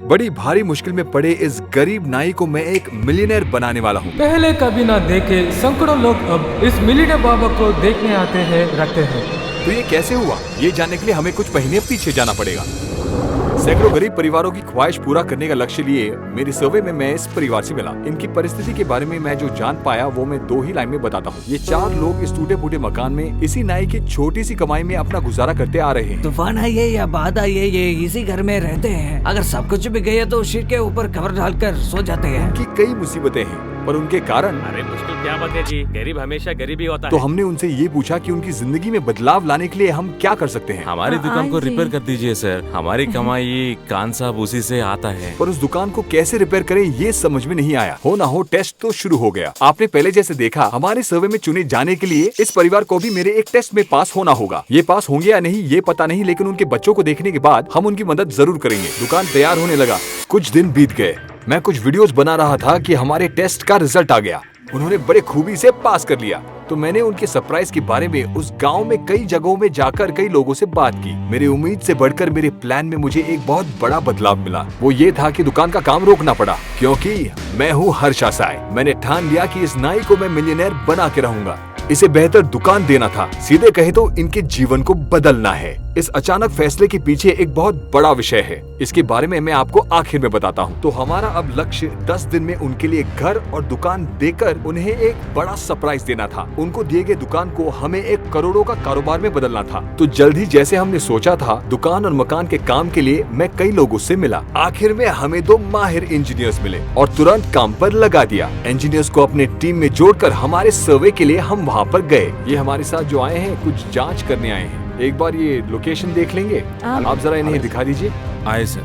बड़ी भारी मुश्किल में पड़े इस गरीब नाई को मैं एक मिलियनेयर बनाने वाला हूँ। पहले कभी ना देखे सैकड़ों लोग अब इस मिलियनेयर बाबा को देखने आते हैं रखते हैं। तो ये कैसे हुआ, ये जानने के लिए हमें कुछ महीने पीछे जाना पड़ेगा। सैकड़ों गरीब परिवारों की ख्वाहिश पूरा करने का लक्ष्य लिए मेरी सर्वे में मैं इस परिवार से मिला। इनकी परिस्थिति के बारे में मैं जो जान पाया वो मैं 2 ही लाइन में बताता हूँ। ये 4 लोग इस टूटे फूटे मकान में इसी नाई की छोटी सी कमाई में अपना गुजारा करते आ रहे हैं। तूफान आई है या बाढ़ आई है, ये इसी घर में रहते हैं। अगर सब कुछ भी गया तो शीट के ऊपर कवर डालकर सो जाते हैं। उनकी कई मुसीबतें हैं पर उनके कारण। अरे मुश्किल क्या बात है जी, गरीब हमेशा गरीब ही होता है। तो हमने उनसे ये पूछा कि उनकी जिंदगी में बदलाव लाने के लिए हम क्या कर सकते हैं। हमारी दुकान को रिपेयर कर दीजिए सर, हमारी कमाई कान साहब उसी से आता है। पर उस दुकान को कैसे रिपेयर करें ये समझ में नहीं आया। हो ना हो टेस्ट तो शुरू हो गया। आपने पहले जैसे देखा, हमारे सर्वे में चुने जाने के लिए इस परिवार को भी मेरे एक टेस्ट में पास होना होगा। ये पास होंगे या नहीं ये पता नहीं, लेकिन उनके बच्चों को देखने के बाद हम उनकी मदद जरूर करेंगे। दुकान तैयार होने लगा। कुछ दिन बीत गए। मैं कुछ वीडियोस बना रहा था कि हमारे टेस्ट का रिजल्ट आ गया। उन्होंने बड़े खूबी से पास कर लिया। तो मैंने उनके सरप्राइज के बारे में उस गांव में कई जगहों में जाकर कई लोगों से बात की। मेरी उम्मीद से बढ़कर मेरे प्लान में मुझे एक बहुत बड़ा बदलाव मिला। वो ये था कि दुकान का काम रोकना पड़ा, क्योंकि मैं हूँ हर्षा साय। मैंने ठान लिया कि इस नाई को मैं मिलियनेयर बना के रहूंगा। इसे बेहतर दुकान देना था, सीधे कहे तो इनके जीवन को बदलना है। इस अचानक फैसले के पीछे एक बहुत बड़ा विषय है। इसके बारे में मैं आपको आखिर में बताता हूँ। तो हमारा अब लक्ष्य 10 दिन में उनके लिए घर और दुकान देकर उन्हें एक बड़ा सरप्राइज देना था। उनको दिए गए दुकान को हमें एक करोड़ों का कारोबार में बदलना था। तो जल्द ही जैसे हमने सोचा था, दुकान और मकान के काम के लिए मैं कई लोगों से मिला। आखिर में हमें 2 माहिर इंजीनियर्स मिले और तुरंत काम पर लगा दिया। इंजीनियर्स को अपने टीम में जोड़कर हमारे सर्वे के लिए हम वहाँ पर गए। ये हमारे साथ जो आए हैं कुछ जांच करने आए हैं। एक बार ये लोकेशन देख लेंगे? आप जरा इन्हें दिखा दीजिए। आए सर,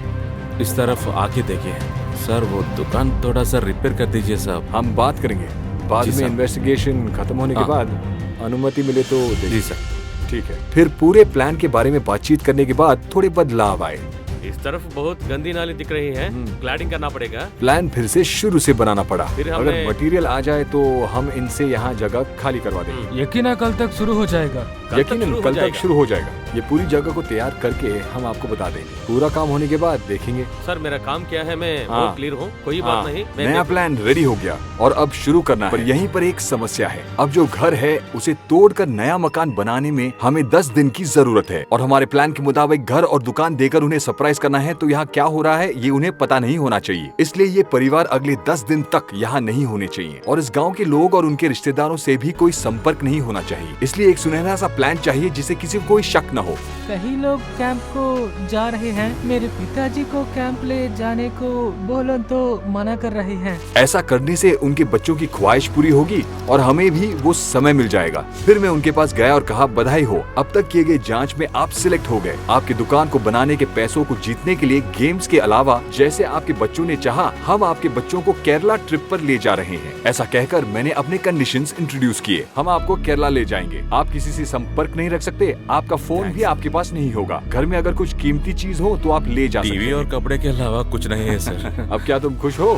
इस तरफ आके देखिए सर, वो दुकान थोड़ा सा रिपेयर कर दीजिए साहब। हम बात करेंगे बाद में, इन्वेस्टिगेशन खत्म होने के बाद अनुमति मिले तो जी सर। ठीक है। फिर पूरे प्लान के बारे में बातचीत करने के बाद थोड़े बदलाव आए। इस तरफ बहुत गंदी नाली दिख रही है, क्लैडिंग करना पड़ेगा। प्लान फिर से शुरू से बनाना पड़ा। फिर अगर मटेरियल आ जाए तो हम इनसे यहाँ जगह खाली करवा देंगे। यकीन कल तक शुरू हो जाएगा। यकीनन कल तक शुरू हो जाएगा। ये पूरी जगह को तैयार करके हम आपको बता देंगे। पूरा काम होने के बाद देखेंगे। सर मेरा काम क्या है, मैं बहुत क्लियर हूँ, कोई बात नहीं। नया प्लान रेडी हो गया और अब शुरू करना है। पर यहीं पर एक समस्या है। अब जो घर है उसे तोड़कर नया मकान बनाने में हमें 10 दिन की जरूरत है और हमारे प्लान के मुताबिक घर और दुकान देकर उन्हें सरप्राइज करना है। तो यहाँ क्या हो रहा है ये उन्हें पता नहीं होना चाहिए। इसलिए ये परिवार अगले 10 दिन तक यहाँ नहीं होने चाहिए और इस गाँव के लोग और उनके रिश्तेदारों से भी कोई संपर्क नहीं होना चाहिए। इसलिए एक सुनहरा सा प्लान चाहिए जिसे किसी को कोई शक न हो। कई लोग कैंप को जा रहे हैं। मेरे पिताजी को कैंप ले जाने को बोलो तो मना कर रहे हैं। ऐसा करने से उनके बच्चों की ख्वाहिश पूरी होगी और हमें भी वो समय मिल जाएगा। फिर मैं उनके पास गया और कहा, बधाई हो, अब तक किए गए जांच में आप सिलेक्ट हो गए। आपकी दुकान को बनाने के पैसों को जीतने के लिए गेम्स के अलावा जैसे आपके बच्चों ने चाहा, हम आपके बच्चों को केरला ट्रिप पर ले जा रहे हैं। ऐसा कहकर मैंने अपने कंडीशंस इंट्रोड्यूस किए। हम आपको केरला ले जाएंगे। आप किसी से संपर्क नहीं रख सकते, आपका फोन भी आपके पास नहीं होगा। घर में अगर कुछ कीमती चीज हो तो आप ले जा सकते हैं। टीवी और कपड़े के अलावा कुछ नहीं है सर। अब क्या तुम खुश हो?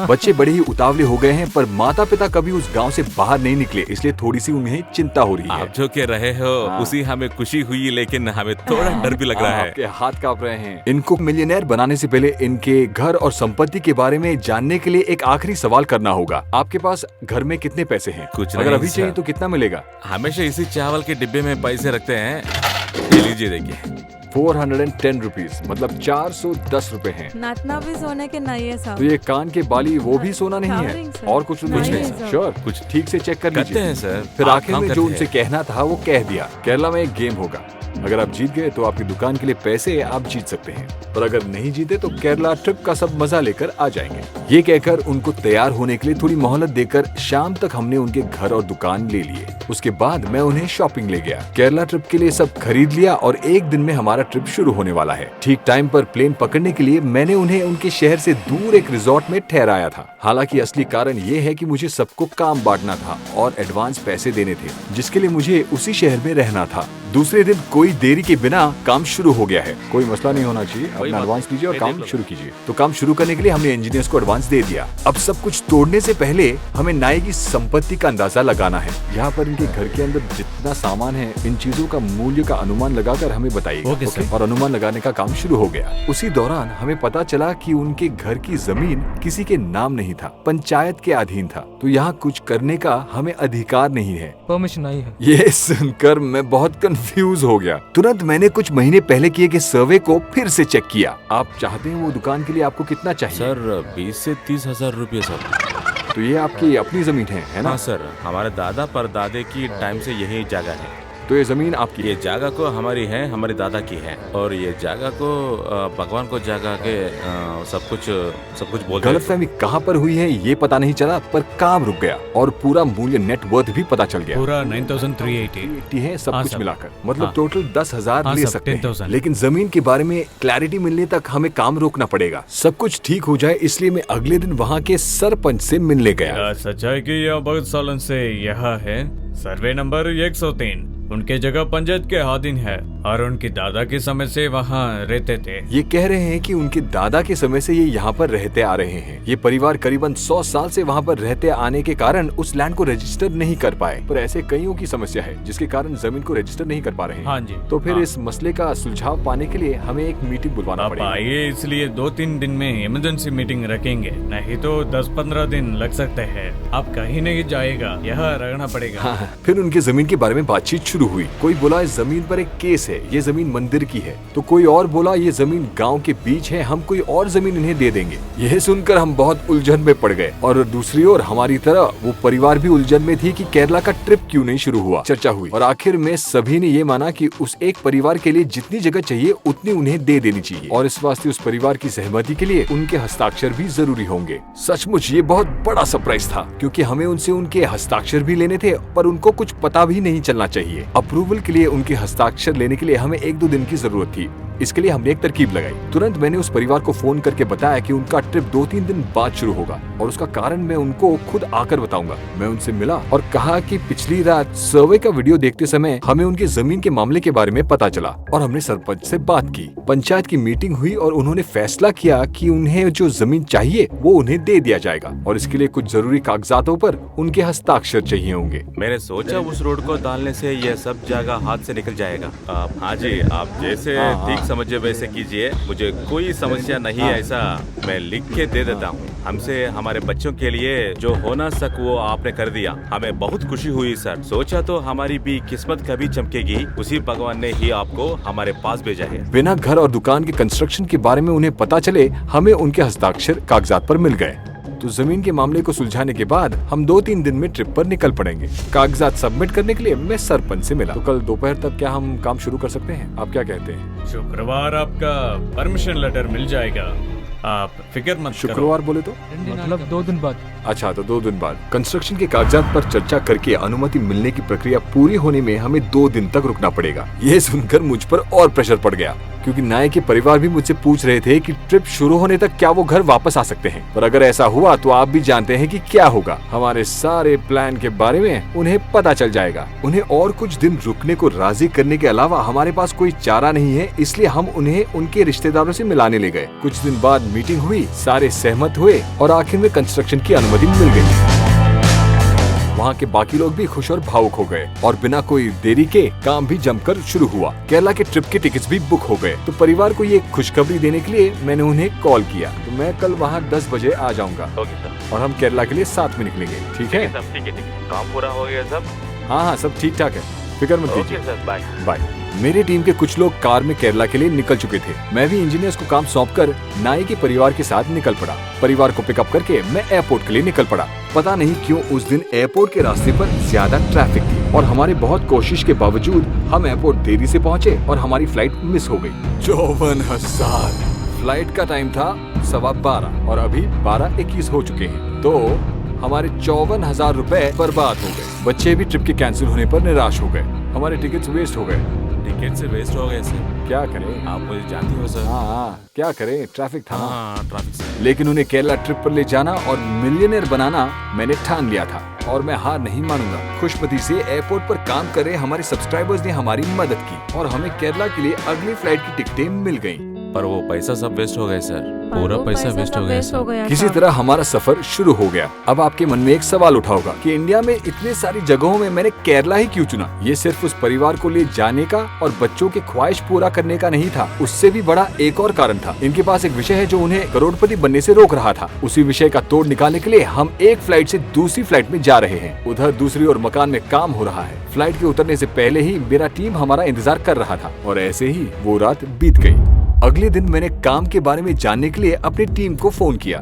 बच्चे बड़े ही उतावले हो गए हैं, पर माता पिता कभी उस गांव से बाहर नहीं निकले, इसलिए थोड़ी सी उन्हें चिंता हो रही है। आप जो कह रहे हो उसी हमें खुशी हुई, लेकिन हमें थोड़ा डर भी लग रहा है। आपके हाथ कांप रहे हैं। इनको मिलियनेयर बनाने से पहले इनके घर और संपत्ति के बारे में जानने के लिए एक आखिरी सवाल करना होगा। आपके पास घर में कितने पैसे हैं? कुछ अगर नहीं अभी चाहिए तो कितना मिलेगा? हमेशा इसी चावल के डिब्बे में पैसे रखते हैं। ये लीजिए देखिए। 410 रुपीज, मतलब 410 रुपए हैं। नातना भी सोने के नहीं है साहब। तो ये कान के बाली वो भी सोना नहीं है और कुछ नहीं नहीं है है? सर। श्योर, कुछ ठीक से चेक कर करते लीजिए। हैं सर। फिर आप आखिर काम में करते जो हैं। उनसे कहना था वो कह दिया। केरला में एक गेम होगा। अगर आप जीत गए तो आपकी दुकान के लिए पैसे आप जीत सकते हैं, और अगर नहीं जीते तो केरला ट्रिप का सब मजा लेकर आ जाएंगे। ये कहकर उनको तैयार होने के लिए थोड़ी मोहलत देकर शाम तक हमने उनके घर और दुकान ले लिए। उसके बाद मैं उन्हें शॉपिंग ले गया। केरला ट्रिप के लिए सब खरीद लिया और एक दिन में हमारा ट्रिप शुरू होने वाला है। ठीक टाइम पर प्लेन पकड़ने के लिए मैंने उन्हें उनके शहर से दूर एक रिजॉर्ट में ठहराया था। हालांकि असली कारण ये है कि मुझे सबको काम बांटना था और एडवांस पैसे देने थे, जिसके लिए मुझे उसी शहर में रहना था। दूसरे दिन कोई देरी के बिना काम शुरू हो गया है। कोई मसला नहीं होना चाहिए, अपना एडवांस लीजिए और ये काम देख लो। शुरू कीजिए। तो काम शुरू करने के लिए हमने इंजीनियर्स को एडवांस दे दिया। अब सब कुछ तोड़ने से पहले हमें नाई की संपत्ति का अंदाजा लगाना है। यहाँ पर इनके घर के अंदर जितना सामान है, इन चीजों का मूल्य का अनुमान लगाकर हमें बताइएगा। Okay, sir. और अनुमान लगाने का काम शुरू हो गया। उसी दौरान हमें पता चला कि उनके घर की जमीन किसी के नाम नहीं था, पंचायत के अधीन था। तो यहाँ कुछ करने का हमें अधिकार नहीं है। परमिशन नहीं है। ये सुनकर मैं बहुत कंफ्यूज हो गया। तुरंत मैंने कुछ महीने पहले किए गए सर्वे को फिर से चेक किया। आप चाहते हैं वो दुकान के लिए आपको कितना चाहिए? सर 20 से 30 हजार रुपये सर। तो ये आपकी अपनी जमीन है ना? हाँ सर, हमारे दादा परदादे की टाइम से यही जगह है। तो ये जमीन आपकी ये जगह को हमारी है, हमारे दादा की है। और ये जगह को भगवान को जगह के सब कुछ बोलते हैं। गलतफहमी कहाँ पर हुई है ये पता नहीं चला, पर काम रुक गया और पूरा मूल्य नेटवर्थ भी पता चल गया। पूरा 9380। है सब हाँ, कुछ सब। मिलाकर, मतलब हाँ। टोटल 10,000 हाँ, ले सब, सकते हैं। 10,000। लेकिन जमीन के बारे में क्लैरिटी मिलने तक हमें काम रोकना पड़ेगा। सब कुछ ठीक हो जाए इसलिए मैं अगले दिन वहाँ के सरपंच से मिलने गया। सच है कि यह बहुत सालों से यहाँ है। सर्वे नंबर 103 उनके जगह पंचायत के अधीन है और उनकी दादा के समय से वहाँ रहते थे। ये कह रहे हैं कि उनके दादा के समय से ये यहाँ पर रहते आ रहे हैं। ये परिवार करीबन 100 साल से वहाँ पर रहते आने के कारण उस लैंड को रजिस्टर नहीं कर पाए। पर ऐसे कईयों की समस्या है जिसके कारण जमीन को रजिस्टर नहीं कर पा रहे हैं। हाँ जी। तो फिर हाँ। इस मसले का सुलझाव पाने के लिए हमें एक मीटिंग बुलवाना आप पड़ेगा। आइए, इसलिए 2-3 दिन में इमरजेंसी मीटिंग रखेंगे, नहीं तो 10-15 दिन लग सकते हैं। आप कहीं नहीं जाएगा, यहाँ रहना पड़ेगा। हाँ, फिर उनके जमीन के बारे में बातचीत शुरू हुई। कोई बोला इस जमीन पर एक केस है, ये जमीन मंदिर की है। तो कोई और बोला ये जमीन गांव के बीच है, हम कोई और जमीन इन्हें दे देंगे। यह सुनकर हम बहुत उलझन में पड़ गए। और दूसरी ओर हमारी तरह वो परिवार भी उलझन में थी कि केरला का ट्रिप क्यों नहीं शुरू हुआ। चर्चा हुई और आखिर में सभी ने ये माना कि उस एक परिवार के लिए जितनी जगह चाहिए उतनी उन्हें दे देनी चाहिए और इस वास्ते उस परिवार की सहमति के लिए उनके हस्ताक्षर भी जरूरी होंगे। सचमुच ये बहुत बड़ा सरप्राइज था क्योंकि हमें उनसे उनके हस्ताक्षर भी लेने थे, पर उनको कुछ पता भी नहीं चलना चाहिए। अप्रूवल के लिए उनके हस्ताक्षर लेने के लिए हमें 1-2 दिन की जरूरत थी। इसके लिए हमने एक तरकीब लगाई। तुरंत मैंने उस परिवार को फोन करके बताया कि उनका ट्रिप 2-3 दिन बाद शुरू होगा और उसका कारण मैं उनको खुद आकर बताऊंगा। मैं उनसे मिला और कहा कि पिछली रात सर्वे का वीडियो देखते समय हमें उनके जमीन के मामले के बारे में पता चला और हमने सरपंच से बात की। पंचायत की मीटिंग हुई और उन्होंने फैसला किया कि उन्हें जो जमीन चाहिए वो उन्हें दे दिया जाएगा और इसके लिए कुछ जरूरी कागजातों पर उनके हस्ताक्षर चाहिए होंगे। मैंने सोचा उस रोड को डालने से यह सब जगह हाथ से निकल जाएगा। हाँ जी, आप जैसे ठीक समझे वैसे कीजिए, मुझे कोई समस्या नहीं है। ऐसा मैं लिख के दे देता हूँ। हमसे हमारे बच्चों के लिए जो होना सक वो आपने कर दिया, हमें बहुत खुशी हुई सर। सोचा तो हमारी भी किस्मत कभी चमकेगी, उसी भगवान ने ही आपको हमारे पास भेजा है। बिना घर और दुकान के कंस्ट्रक्शन के बारे में उन्हें पता चले हमें उनके हस्ताक्षर कागजात पर मिल गए। तो जमीन के मामले को सुलझाने के बाद हम 2-3 दिन में ट्रिप पर निकल पड़ेंगे। कागजात सबमिट करने के लिए मैं सरपंच से मिला। तो कल दोपहर तक क्या हम काम शुरू कर सकते हैं? आप क्या कहते हैं? शुक्रवार आपका परमिशन लेटर मिल जाएगा, आप फिक्र मत करो। शुक्रवार बोले तो? मतलब 2 दिन बाद। अच्छा, तो 2 दिन बाद। कंस्ट्रक्शन के कागजात पर चर्चा करके अनुमति मिलने की प्रक्रिया पूरी होने में हमें 2 दिन तक रुकना पड़ेगा। ये सुनकर मुझ पर और प्रेशर पड़ गया क्योंकि नाय के परिवार भी मुझसे पूछ रहे थे कि ट्रिप शुरू होने तक क्या वो घर वापस आ सकते हैं। पर अगर ऐसा हुआ तो आप भी जानते हैं कि क्या होगा। हमारे सारे प्लान के बारे में उन्हें पता चल जाएगा। उन्हें और कुछ दिन रुकने को राजी करने के अलावा हमारे पास कोई चारा नहीं है, इसलिए हम उन्हें उनके रिश्तेदारों से मिलाने ले गए। कुछ दिन बाद मीटिंग हुई, सारे सहमत हुए और आखिर में कंस्ट्रक्शन की अनुमति मिल गई। वहाँ के बाकी लोग भी खुश और भावुक हो गए और बिना कोई देरी के काम भी जमकर शुरू हुआ। केरला के ट्रिप के टिकट्स भी बुक हो गए। तो परिवार को ये खुशखबरी देने के लिए मैंने उन्हें कॉल किया। तो मैं कल वहाँ 10 बजे आ जाऊंगा और हम केरला के लिए साथ में निकलेंगे। ठीक है? ठीक है, काम पूरा हो गया सब? हाँ, सब ठीक ठाक है, फिक्र मत कीजिए। Sir, bye. बाय। मेरी टीम के कुछ लोग कार में केरला के लिए निकल चुके थे। मैं भी इंजीनियर्स को काम सौंपकर नाई के परिवार के साथ निकल पड़ा। परिवार को पिकअप करके मैं एयरपोर्ट के लिए निकल पड़ा। पता नहीं क्यों उस दिन एयरपोर्ट के रास्ते पर ज्यादा ट्रैफिक थी और हमारे बहुत कोशिश के बावजूद हम एयरपोर्ट देरी से पहुंचे और हमारी फ्लाइट मिस हो गई। 54,000। फ्लाइट का टाइम था 12:15 और अभी 12:21 हो चुके हैं। तो हमारे 54,000 रुपए बर्बाद हो गए। बच्चे भी ट्रिप के कैंसिल होने पर निराश हो गए। हमारे टिकट्स वेस्ट हो गए। टिकट से वेस्ट हो गए सर। क्या करें? आप मुझे जानती हो सर। हाँ, क्या करें, ट्रैफिक था ना। हाँ, ट्रैफिक से। लेकिन उन्हें केरला ट्रिप पर ले जाना और मिलियनेयर बनाना मैंने ठान लिया था। और मैं हार नहीं मानूंगा। खुशपति से एयरपोर्ट पर काम कर रहे हमारे सब्सक्राइबर्स ने हमारी मदद की और हमें केरला के लिए अगली फ्लाइट की टिकटें मिल गयी। पर वो पैसा सब वेस्ट हो गए सर। पूरा वो पैसा वेस्ट हो गया सर। किसी तरह हमारा सफर शुरू हो गया। अब आपके मन में एक सवाल उठा होगा कि इंडिया में इतने सारी जगहों में मैंने केरला ही क्यों चुना। ये सिर्फ उस परिवार को ले जाने का और बच्चों की ख्वाहिश पूरा करने का नहीं था, उससे भी बड़ा एक और कारण था। इनके पास एक विषय है जो उन्हें करोड़पति बनने से रोक रहा था। उसी विषय का तोड़ निकालने के लिए हम एक फ्लाइट से दूसरी फ्लाइट में जा रहे हैं। उधर दूसरी ओर मकान में काम हो रहा है। फ्लाइट के उतरने से पहले ही मेरा टीम हमारा इंतजार कर रहा था और ऐसे ही वो रात बीत गई। अगले दिन मैंने काम के बारे में जानने के लिए अपनी टीम को फोन किया।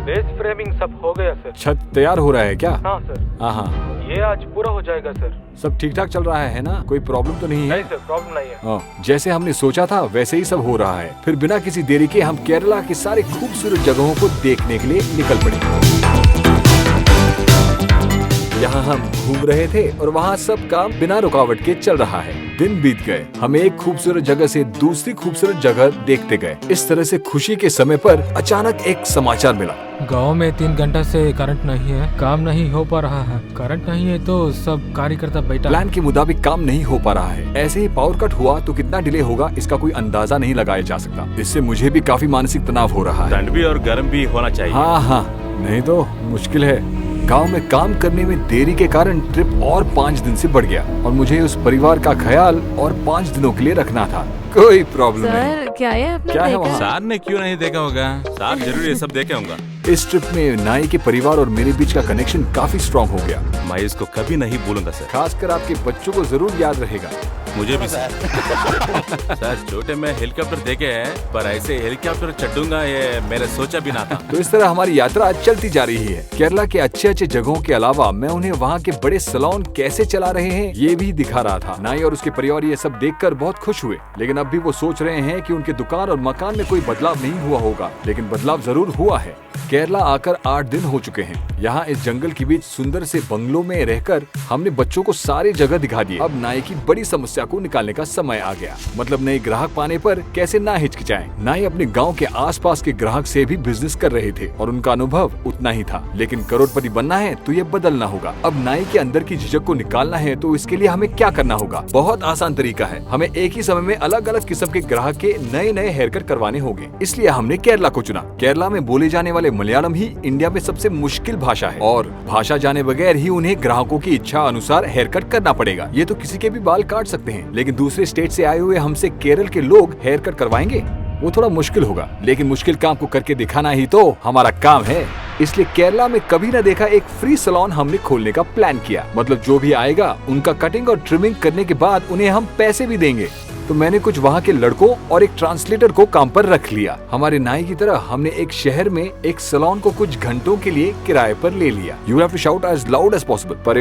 बेस फ्रेमिंग सब हो गया सर। छत तैयार हो रहा है क्या? हाँ सर, हाँ, ये आज पूरा हो जाएगा सर। सब ठीक ठाक चल रहा है ना? कोई प्रॉब्लम तो नहीं है? सर, प्रॉब्लम नहीं है। जैसे हमने सोचा था वैसे ही सब हो रहा है। फिर बिना किसी देरी के हम केरला के सारे खूबसूरत जगहों को देखने के लिए निकल पड़े। यहाँ हम घूम रहे थे और वहाँ सब काम बिना रुकावट के चल रहा है। दिन बीत गए, हम एक खूबसूरत जगह से दूसरी खूबसूरत जगह देखते गए। इस तरह से खुशी के समय पर अचानक एक समाचार मिला। गांव में 3 घंटा से करंट नहीं है, काम नहीं हो पा रहा है। करंट नहीं है तो सब कार्यकर्ता बैठा। प्लान के मुताबिक काम नहीं हो पा रहा है। ऐसे ही पावर कट हुआ तो कितना डिले होगा इसका कोई अंदाजा नहीं लगाया जा सकता। इससे मुझे भी काफी मानसिक तनाव हो रहा है। ठंड भी और गर्म भी होना चाहिए। हाँ, नहीं तो मुश्किल है। गांव में काम करने में देरी के कारण ट्रिप और 5 दिन से बढ़ गया और मुझे उस परिवार का ख्याल और 5 दिनों के लिए रखना था। कोई प्रॉब्लम नहीं। सर क्या है आपने क्या है देखा? वहाँ? सार ने क्यों नहीं देखा होगा? सार जरूर ये सब देखे होगा। इस ट्रिप में नाई के परिवार और मेरे बीच का कनेक्शन काफी स्ट्रॉन्ग हो गया। मैं इसको कभी नहीं भूलूंगा सर। खासकर आपके बच्चों को जरूर याद रहेगा। मुझे भी सर। सर छोटे में हेलीकॉप्टर देखे हैं पर ऐसे हेलीकॉप्टर चढ़ूंगा ये मैंने सोचा भी ना था। तो इस तरह हमारी यात्रा चलती जा रही है। केरला के अच्छे अच्छे जगहों के अलावा मैं उन्हें वहाँ के बड़े सैलून कैसे चला रहे हैं ये भी दिखा रहा था। नाई और उसके परिवार ये सब देखकर बहुत खुश हुए, लेकिन अब भी वो सोच रहे हैं कि उनके दुकान और मकान में कोई बदलाव नहीं हुआ होगा, लेकिन बदलाव जरूर हुआ है। केरला आकर 8 दिन हो चुके हैं। यहाँ इस जंगल के बीच सुंदर से बंगलों में रहकर हमने बच्चों को सारी जगह दिखा दी। अब नाई की बड़ी समस्या को निकालने का समय आ गया, मतलब नए ग्राहक पाने पर कैसे ना हिचकिचाएं। नाई अपने गांव के आसपास के ग्राहक से भी बिजनेस कर रहे थे और उनका अनुभव उतना ही था, लेकिन करोड़पति बनना है तो ये बदलना होगा। अब नाई के अंदर की झिझक को निकालना है तो इसके लिए हमें क्या करना होगा? बहुत आसान तरीका है। हमें एक ही समय में अलग अलग किस्म के ग्राहक के नए नए हेयर कट करवाने होंगे। इसलिए हमने केरला को चुना। केरला में बोले जाने वाले मलयालम ही इंडिया में सबसे मुश्किल भाषा है और भाषा जाने बगैर ही उन्हें ग्राहकों की इच्छा अनुसार हेयर कट करना पड़ेगा। ये तो किसी के भी बाल काट सकते हैं, लेकिन दूसरे स्टेट से आए हुए हमसे केरल के लोग हेयर कट करवाएंगे वो थोड़ा मुश्किल होगा, लेकिन मुश्किल काम को करके दिखाना ही तो हमारा काम है। इसलिए केरला में कभी न देखा एक फ्री सैलून हमने खोलने का प्लान किया। मतलब जो भी आएगा उनका कटिंग और ट्रिमिंग करने के बाद उन्हें हम पैसे भी देंगे। तो मैंने कुछ वहाँ के लड़कों और एक ट्रांसलेटर को काम पर रख लिया। हमारे नाई की तरह हमने एक शहर में एक सैलून को कुछ घंटों के लिए किराए पर ले लिया। You have to shout as loud as possible। पर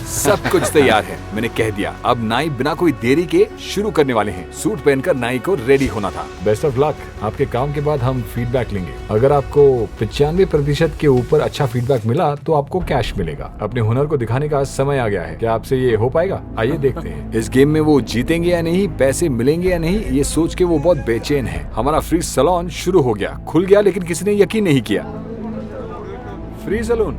सब कुछ तैयार है, मैंने कह दिया। अब नाई बिना कोई देरी के शुरू करने वाले हैं। सूट पहनकर नाई को रेडी होना था। Best of luck. आपके काम के बाद हम फीडबैक लेंगे। अगर आपको 95% के ऊपर अच्छा फीडबैक मिला तो आपको कैश मिलेगा। अपने हुनर को दिखाने का समय आ गया है। क्या आपसे ये हो पाएगा? आइए देखते हैं। इस गेम में वो जीतेंगे या नहीं, पैसे मिलेंगे या नहीं, ये सोच के वो बहुत बेचैन है। हमारा फ्री सैलून शुरू हो गया, खुल गया, लेकिन किसी ने यकीन नहीं किया। फ्री सैलून,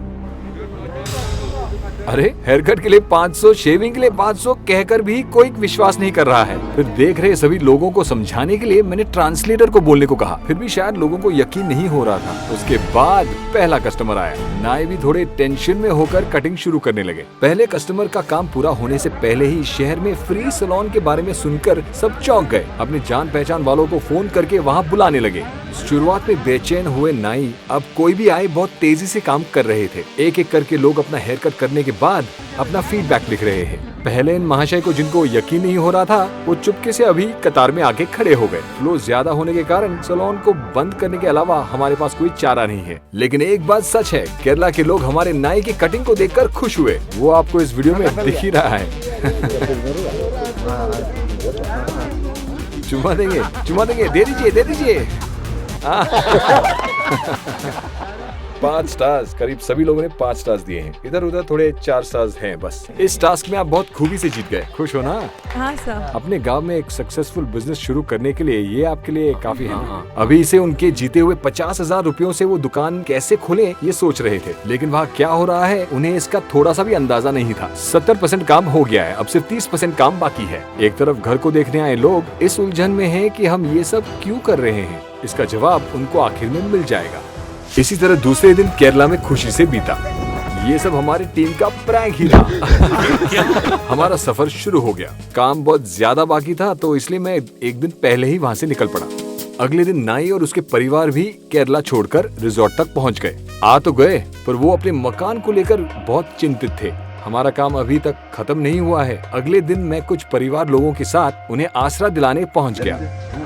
अरे हेयर कट के लिए 500, शेविंग के लिए 500 कहकर भी कोई विश्वास नहीं कर रहा है। फिर देख रहे सभी लोगों को समझाने के लिए मैंने ट्रांसलेटर को बोलने को कहा, फिर भी शायद लोगों को यकीन नहीं हो रहा था। उसके बाद पहला कस्टमर आया। नाई भी थोड़े टेंशन में होकर कटिंग शुरू करने लगे। पहले कस्टमर का काम पूरा होने से पहले ही शहर में फ्री सैलून के बारे में सुनकर सब चौंक गए। अपने जान पहचान वालों को फोन करके वहाँ बुलाने लगे। शुरुआत में बेचैन हुए नाई अब कोई भी आए बहुत तेजी से काम कर रहे थे। एक एक करके लोग अपना हेयर कट करने के बाद अपना फीडबैक लिख रहे हैं। पहले इन महाशय को जिनको यकीन नहीं हो रहा था वो चुपके से अभी कतार में आके खड़े हो गए। फ्लो ज्यादा होने के कारण सैलून को बंद करने के अलावा हमारे पास कोई चारा नहीं है। लेकिन एक बात सच है, केरला के लोग हमारे नाई की कटिंग को देखकर खुश हुए। वो आपको इस वीडियो में दिख ही रहा है। चुमा देंगे, दे दीजिए। 5 स्टार्स, करीब सभी लोगों ने 5 स्टार्स दिए हैं। इधर उधर थोड़े 4 स्टार्स हैं बस। इस टास्क में आप बहुत खूबी से जीत गए, खुश हो ना? हाँ सर। अपने गांव में एक सक्सेसफुल बिजनेस शुरू करने के लिए ये आपके लिए काफी है ना? अभी से उनके जीते हुए 50,000 रुपयों से वो दुकान कैसे खोले ये सोच रहे थे, लेकिन वहाँ क्या हो रहा है उन्हें इसका थोड़ा सा भी अंदाजा नहीं था। 70% काम हो गया है, अब सिर्फ 30% काम बाकी है। एक तरफ घर को देखने आए लोग इस उलझन में हैं कि हम ये सब क्यों कर रहे हैं। इसका जवाब उनको आखिर में मिल जाएगा। इसी तरह दूसरे दिन केरला में खुशी से बीता। ये सब हमारी टीम का प्रैंक ही था। हमारा सफर शुरू हो गया। काम बहुत ज्यादा बाकी था तो इसलिए मैं एक दिन पहले ही वहाँ से निकल पड़ा। अगले दिन नाई और उसके परिवार भी केरला छोड़कर रिजॉर्ट तक पहुँच गए। आ तो गए पर वो अपने मकान को लेकर बहुत चिंतित थे। हमारा काम अभी तक खत्म नहीं हुआ है। अगले दिन मैं कुछ परिवार लोगों के साथ उन्हें आसरा दिलाने पहुँच गया।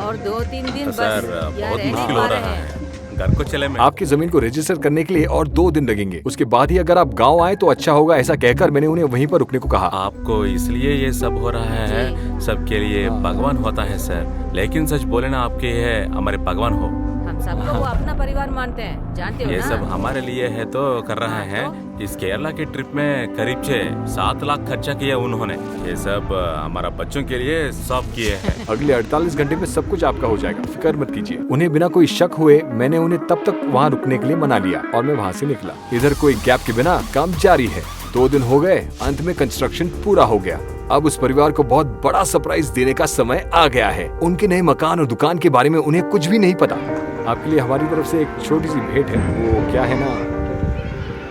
और 2-3 दिन तो बस सर यहाँ बहुत रहने मुश्किल हो वाले रहा हैं। है, घर को चले मैं। आपकी जमीन को रजिस्टर करने के लिए और 2 दिन लगेंगे। उसके बाद ही अगर आप गांव आए तो अच्छा होगा। ऐसा कहकर मैंने उन्हें वहीं पर रुकने को कहा। आपको इसलिए ये सब हो रहा है, सबके लिए भगवान होता है सर, लेकिन सच बोले ना आपके ये हमारे भगवान हो। हम सबको वो अपना परिवार मानते हैं, जानते हो ये ना? सब हमारे लिए है तो कर रहा है। इस केरला की ट्रिप में करीब 7 लाख खर्चा किया उन्होंने। ये सब हमारा बच्चों के लिए सब किए हैं। अगले 48 घंटे में सब कुछ आपका हो जाएगा, फिक्र मत कीजिए। उन्हें बिना कोई शक हुए मैंने उन्हें तब तक वहाँ रुकने के लिए मना लिया और मैं वहाँ से निकला। इधर कोई गैप के बिना काम जारी है। 2 दिन हो गए, अंत में कंस्ट्रक्शन पूरा हो गया। अब उस परिवार को बहुत बड़ा सरप्राइज देने का समय आ गया है। उनके नए मकान और दुकान के बारे में उन्हें कुछ भी नहीं पता। आपके लिए हमारी तरफ से एक छोटी सी भेंट है। वो क्या है ना,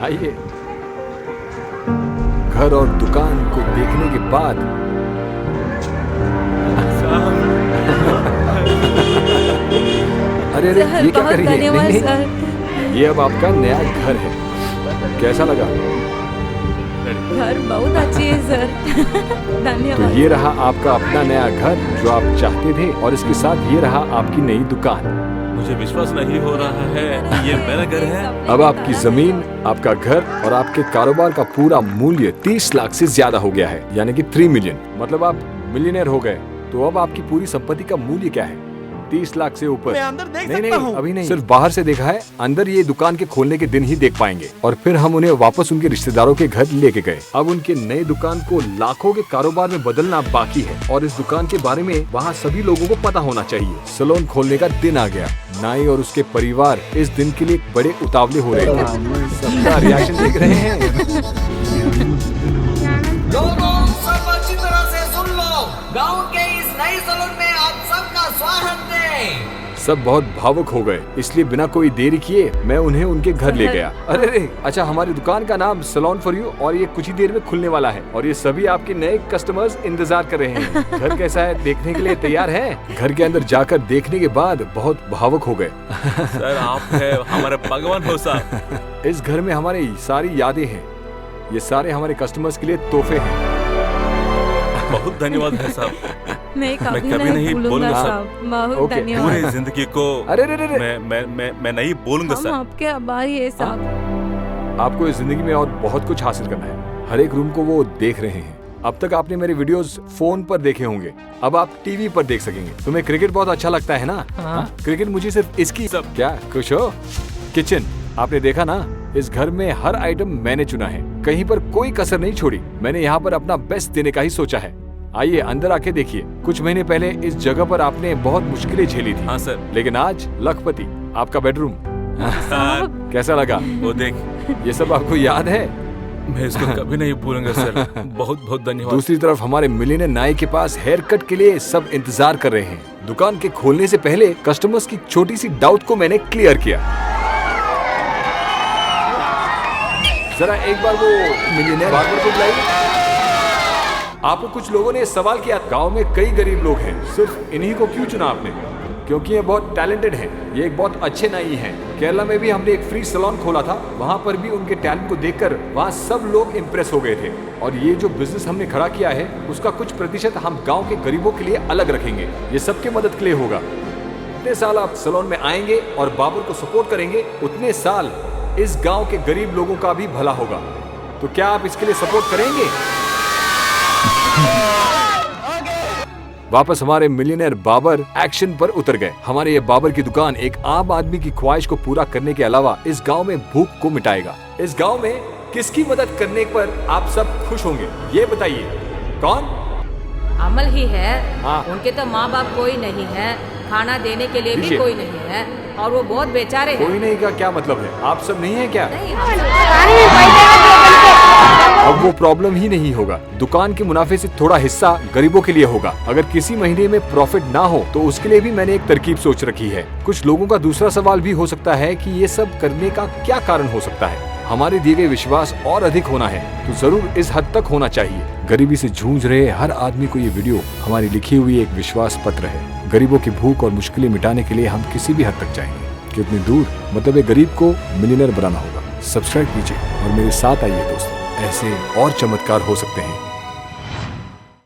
आइए। घर और दुकान को देखने के बाद अरे अरे सर, ये क्या बहुत कर रही है? धन्यवाद नहीं, सर। नहीं, ये अब आपका नया घर है। कैसा लगा? घर बहुत अच्छी है सर। तो धन्यवाद। ये रहा आपका अपना नया घर जो आप चाहते थे और इसके साथ ये रहा आपकी नई दुकान। मुझे विश्वास नहीं हो रहा है, ये मेरा घर है। अब आपकी जमीन, आपका घर और आपके कारोबार का पूरा मूल्य 30 लाख से ज्यादा हो गया है, यानी कि 3 मिलियन। मतलब आप मिलियनेयर हो गए। तो अब आपकी पूरी संपत्ति का मूल्य क्या है? 30 लाख से ऊपर। मैं अंदर देख नहीं सकता नहीं, हूँ। अभी नहीं, सिर्फ बाहर से देखा है। अंदर ये दुकान के खोलने के दिन ही देख पाएंगे। और फिर हम उन्हें वापस उनके रिश्तेदारों के घर लेके गए। अब उनके नए दुकान को लाखों के कारोबार में बदलना बाकी है और इस दुकान के बारे में वहाँ सभी लोगों को पता होना चाहिए। सैलून खोलने का दिन आ गया। नाई और उसके परिवार इस दिन के लिए बड़े उतावले हो रहे थे। सबका रिएक्शन देख रहे हैं। लोगों सब अच्छी तरह से सुन लो। गांव के इस नए सैलून में आप सबका स्वागत है। सब बहुत भावुक हो गए, इसलिए बिना कोई देरी किए मैं उन्हें उनके घर ले गया। अरे रे, अच्छा, हमारी दुकान का नाम सैलून फॉर यू और ये कुछ ही देर में खुलने वाला है और ये सभी आपके नए कस्टमर्स इंतजार कर रहे हैं। घर कैसा है देखने के लिए तैयार हैं? घर के अंदर जाकर देखने के बाद बहुत भावुक हो गए। सर आप है हमारे भगवान हो साहब। इस घर में हमारी सारी यादें हैं। ये सारे हमारे कस्टमर्स के लिए तोहफे हैं। बहुत धन्यवाद है साहब। मैं कभी कभी नहीं भूलूंगा बोलूंगा, साहब। बहुत ओके, धन्यवाद। पूरी जिंदगी को अरे रे रे रे। मैं नहीं बोलूंगा हम सर। आपके आभारी है साहब। आपको इस जिंदगी में और बहुत कुछ हासिल करना है। हर एक रूम को वो देख रहे हैं। अब तक आपने मेरे वीडियोस फोन पर देखे होंगे, अब आप टीवी पर देख सकेंगे। तुम्हें क्रिकेट बहुत अच्छा लगता है ना? हाँ। क्रिकेट मुझे सिर्फ इसकी सब। क्या खुश हो? किचन आपने देखा ना, इस घर में हर आइटम मैंने चुना है, कहीं पर कोई कसर नहीं छोड़ी। मैंने यहाँ पर अपना बेस्ट देने का ही सोचा है। आइए अंदर आके देखिए। कुछ महीने पहले इस जगह पर आपने बहुत मुश्किलें झेली थी, हाँ सर। लेकिन आज लखपति आपका बेडरूम। कैसा लगा? वो देख, ये सब आपको याद है? मैं इसको कभी नहीं भूलूंगा सर। बहुत बहुत धन्यवाद। दूसरी तरफ हमारे मिलियनेयर नाई के पास हेयर कट के लिए सब इंतजार कर रहे हैं। दुकान के खोलने से पहले कस्टमर्स की छोटी सी डाउट को मैंने क्लियर किया। जरा एक बार वो मिलियनेयर बार्बर को बुलाइए। आपको कुछ लोगों ने सवाल किया, गांव में कई गरीब लोग हैं, सिर्फ इन्हीं को क्यों चुना आपने? क्योंकि ये बहुत टैलेंटेड हैं, ये एक बहुत अच्छे नाई हैं। केरला में भी हमने एक फ्री सैलून खोला था, वहाँ पर भी उनके टैलेंट को देखकर वहाँ सब लोग इम्प्रेस हो गए थे। और ये जो बिजनेस हमने खड़ा किया है उसका कुछ प्रतिशत हम गाँव के गरीबों के लिए अलग रखेंगे। ये सबके मदद के लिए होगा। जितने साल आप सैलून में आएंगे और बाबर को सपोर्ट करेंगे, उतने साल इस गाँव के गरीब लोगों का भी भला होगा। तो क्या आप इसके लिए सपोर्ट करेंगे? वापस हमारे मिलियनेयर बाबर एक्शन पर उतर गए। हमारे ये बाबर की दुकान एक आम आदमी की ख्वाहिश को पूरा करने के अलावा इस गांव में भूख को मिटाएगा। इस गांव में किसकी मदद करने पर आप सब खुश होंगे, ये बताइए। कौन? अमल ही है। हाँ। उनके तो माँ बाप कोई नहीं है, खाना देने के लिए भी लीजिए। कोई नहीं है और वो बहुत बेचारे हैं। कोई नहीं का क्या मतलब है? आप सब नहीं है क्या? नहीं, अब वो प्रॉब्लम ही नहीं होगा। दुकान के मुनाफे से थोड़ा हिस्सा गरीबों के लिए होगा। अगर किसी महीने में प्रॉफिट ना हो तो उसके लिए भी मैंने एक तरकीब सोच रखी है। कुछ लोगों का दूसरा सवाल भी हो सकता है कि ये सब करने का क्या कारण हो सकता है। हमारे दिए गए विश्वास और अधिक होना है तो जरूर इस हद तक होना चाहिए। गरीबी से जूझ रहे हर आदमी को ये वीडियो हमारी लिखी हुई एक विश्वास पत्र है। गरीबों की भूख और मुश्किलें मिटाने के लिए हम किसी भी हद तक जाएंगे। कितनी दूर, मतलब एक गरीब को मिलियनेयर बनाना होगा। सब्सक्राइब कीजिए और मेरे साथ आइए दोस्तों, ऐसे और चमत्कार हो सकते हैं।